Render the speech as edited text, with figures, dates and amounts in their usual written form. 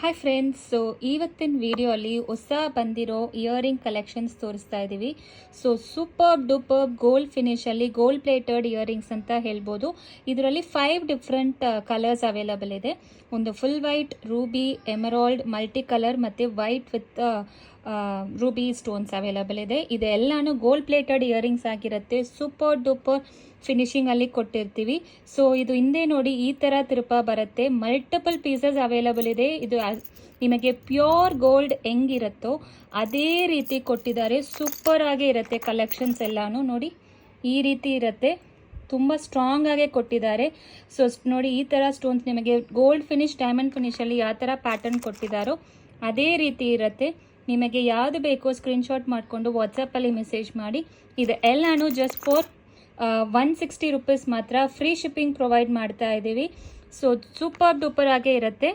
Hi friends, ಇವತ್ತಿನ ವಿಡಿಯೋಲಿ ಹೊಸ ಬಂದಿರೋ ಇಯರಿಂಗ್ ಕಲೆಕ್ಷನ್ಸ್ ತೋರಿಸ್ತಾ ಇದ್ದೀವಿ. ಸೂಪರ್ ಡೂಪರ್ ಗೋಲ್ಡ್ ಫಿನಿಶಲ್ಲಿ ಗೋಲ್ಡ್ ಪ್ಲೇಟೆಡ್ ಇಯರಿಂಗ್ಸ್ ಅಂತ ಹೇಳ್ಬೋದು. ಇದರಲ್ಲಿ 5 ಡಿಫ್ರೆಂಟ್ ಕಲರ್ಸ್ ಅವೈಲಬಲ್ ಇದೆ. ಒಂದು full white, ruby, emerald, multi colour ಮತ್ತು white with ruby stones available ಇದೆ. ಇದೆಲ್ಲಾನು ಗೋಲ್ಡ್ ಪ್ಲೇಟೆಡ್ ಇಯರಿಂಗ್ಸ್ ಆಗಿರುತ್ತೆ. ಸೂಪರ್ ಡೂಪರ್ ಫಿನಿಶಿಂಗ್ ಅಲ್ಲಿ ಕೊಟ್ಟಿರ್ತೀವಿ. ಇದು ಹಿಂದೆ ನೋಡಿ ಈ ತರ ತಿರುಪ ಬರುತ್ತೆ. ಮಲ್ಟಿಪಲ್ ಪೀಸಸ್ ಅವೈಲಬಲ್ ಇದೆ. ಇದು ನಿಮಗೆ ಪ್ಯೂರ್ ಗೋಲ್ಡ್ ಹೆಂಗಿರುತ್ತೋ ಅದೇ ರೀತಿ ಕೊಟ್ಟಿದ್ದಾರೆ. ಸೂಪರ್ ಆಗಿ ಇರುತ್ತೆ. ಕಲೆಕ್ಷನ್ಸ್ ಎಲ್ಲಾನು ನೋಡಿ ಈ ರೀತಿ ಇರುತ್ತೆ. ತುಂಬ ಸ್ಟ್ರಾಂಗ್ ಆಗಿ ಕೊಟ್ಟಿದ್ದಾರೆ. ನೋಡಿ ಈ ತರ ಸ್ಟೋನ್ಸ್ ನಿಮಗೆ ಗೋಲ್ಡ್ ಫಿನಿಶ್, ಡೈಮಂಡ್ ಫಿನಿಶ್ ಅಲ್ಲಿ ಯಾವ ತರ ಪ್ಯಾಟರ್ನ್ ಕೊಟ್ಟಿದ್ದಾರೋ ಅದೇ ರೀತಿ ಇರುತ್ತೆ. ನಿಮಗೆ ಯಾವುದು ಬೇಕೋ ಸ್ಕ್ರೀನ್ಶಾಟ್ ಮಾಡಿಕೊಂಡು ವಾಟ್ಸಪ್ಪಲ್ಲಿ ಮೆಸೇಜ್ ಮಾಡಿ. ಇದು ಎಲ್ಲಾನು ಜಸ್ಟ್ ಫಾರ್ 160 ರೂಪೀಸ್ ಮಾತ್ರ. ಫ್ರೀ ಶಿಪ್ಪಿಂಗ್ ಪ್ರೊವೈಡ್ ಮಾಡ್ತಾ ಇದ್ದೀವಿ. ಸೂಪರ್ ಡೂಪರ್ ಆಗೇ ಇರುತ್ತೆ.